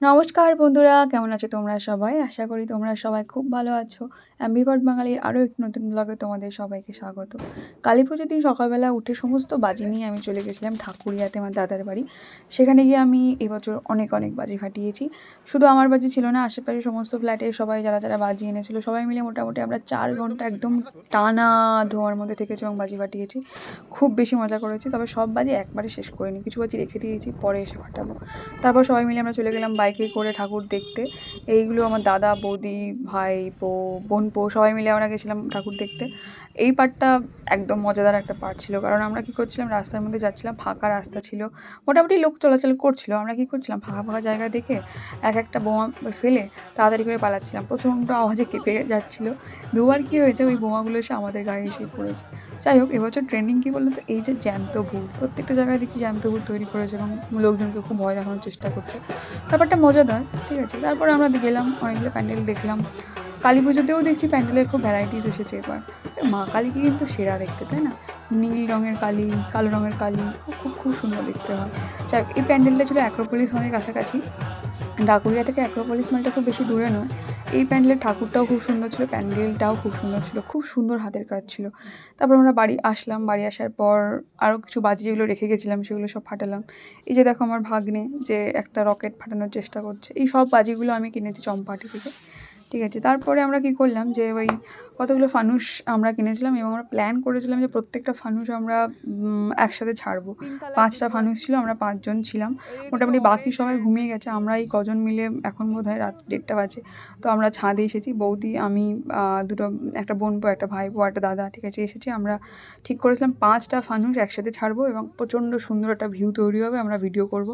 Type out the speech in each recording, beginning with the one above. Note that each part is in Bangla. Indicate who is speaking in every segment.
Speaker 1: নমস্কার বন্ধুরা, কেমন আছো তোমরা সবাই? আশা করি তোমরা সবাই খুব ভালো আছো। অ্যাম্বিভার্ট বাঙালির আরও একটি নতুন ব্লগে তোমাদের সবাইকে স্বাগত। কালীপুজোর দিন সকালবেলা উঠে সমস্ত বাজি নিয়ে আমি চলে গেছিলাম ঠাকুরিয়াতে, আমার দাদার বাড়ি। সেখানে গিয়ে আমি এবছর অনেক বাজি ফাটিয়েছি। শুধু আমার বাজি ছিল না, আশেপাশে সমস্ত ফ্ল্যাটে সবাই যারা বাজি এনেছিল সবাই মিলে মোটামুটি আমরা 4 ঘন্টা একদম টানা ধোঁয়ার মধ্যে থেকেছি এবং বাজি ফাটিয়েছি। খুব বেশি মজা করেছি, তবে সব বাজি একবারে শেষ করিনি, কিছু বাজি রেখে দিয়েছি, পরে এসে ফাটাবো। তারপর সবাই মিলে আমরা চলে গেলাম বাইকে করে ঠাকুর দেখতে। এইগুলো আমার দাদা, বৌদি, ভাইপো, বোনপো সবাই মিলে আমরা গেছিলাম ঠাকুর দেখতে। এই পার্টটা একদম মজাদার একটা পার্ট ছিল, কারণ আমরা কী করছিলাম, রাস্তার মধ্যে যাচ্ছিলাম, ফাঁকা রাস্তা ছিল, মোটামুটি লোক চলাচল করছিল। আমরা কী করছিলাম, ফাঁকা ফাঁকা জায়গা দেখে একটা বোমা ফেলে তাড়াতাড়ি করে পালাচ্ছিলাম। প্রচণ্ড আওয়াজে কেঁপে যাচ্ছিলো। দুবার কী হয়েছে, ওই বোমাগুলো এসে আমাদের গায়ে এসে পড়েছে। যাই হোক, এবছর ট্রেন্ডিং কী বলতো, এই যে জ্যান্ত ভূত, প্রত্যেকটা জায়গায় দেখছি জ্যান্ত ভূত তৈরি করেছে এবং লোকজনকে খুব ভয় দেখানোর চেষ্টা করছে। ব্যাপারটা মজাদার, ঠিক আছে। তারপরে আমরা গেলাম, অনেকগুলো প্যান্ডেল দেখলাম। কালী পুজোতেও দেখছি প্যান্ডেলের খুব ভ্যারাইটিস এসেছে এবার। মা কালীকে কিন্তু সেরা দেখতে, তাই না? নীল রঙের কালী, কালো রঙের কালী, খুব খুব খুব সুন্দর দেখতে হয়। যাই হোক, এই প্যান্ডেলটা ছিল অ্যাক্রোপলিস মলের কাছাকাছি। ঢাকুরিয়া থেকে অ্যাক্রোপলিস মলটা খুব বেশি দূরে নয়। এই প্যান্ডেলের ঠাকুরটাও খুব সুন্দর ছিল, প্যান্ডেলটাও খুব সুন্দর ছিল, খুব সুন্দর হাতের কাজ ছিল। তারপর আমরা বাড়ি আসলাম, বাড়ি আসার পর আরও কিছু বাজি যেগুলো রেখে গেছিলাম সেগুলো সব ফাটালাম। এই যে দেখো আমার ভাগ্নে যে একটা রকেট ফাটানোর চেষ্টা করছে, এই সব বাজিগুলো আমি কিনেছি চম্পাহাটি থেকে, ঠিক আছে। তারপরে আমরা কী করলাম, যে ওই কতগুলো ফানুস আমরা কিনেছিলাম এবং আমরা প্ল্যান করেছিলাম যে প্রত্যেকটা ফানুস আমরা একসাথে ছাড়বো। 5টা ফানুস ছিল, আমরা 5 জন ছিলাম। মোটামুটি বাকি সবাই ঘুমিয়ে গেছে, আমরা এই কজন মিলে এখন বোধহয় রাত 1:30 বাজে। তো আমরা ছাদে এসেছি, বৌদি, আমি, একটা বোনপো, একটা ভাইপো, একটা দাদা, ঠিক আছে, এসেছি। আমরা ঠিক করেছিলাম 5টা ফানুস একসাথে ছাড়বো এবং প্রচণ্ড সুন্দর একটা ভিউ তৈরি হবে, আমরা ভিডিও করব।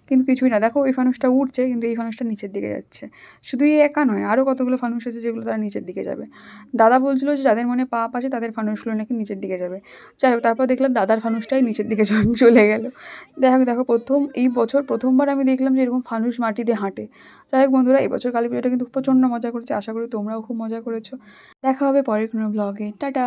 Speaker 1: কিন্তু কিছুই না, দেখো ওই ফানুসটা উঠছে কিন্তু এই ফানুসটা নিচের দিকে যাচ্ছে। শুধু এই একা নয়, আরও কতগুলো ফানুস আছে যেগুলো তারা নিচের দিকে যাবে। দাদা বলছিল যে যাদের মনে পাপ আছে তাদের ফানুসগুলো নাকি নিচের দিকে যাবে। যাই হোক, তারপর দেখলাম দাদার ফানুসটাই নিচের দিকে চলে গেল। দেখো এই বছর প্রথমবার আমি দেখলাম যে এরকম ফানুস মাটি দিয়ে হাঁটে। যাই হোক বন্ধুরা, এবছর কালী পুজোটা কিন্তু প্রচণ্ড মজা করেছে, আশা করি তোমরাও খুব মজা করেছো। দেখা হবে পরের কোনো ব্লগে, টাটা।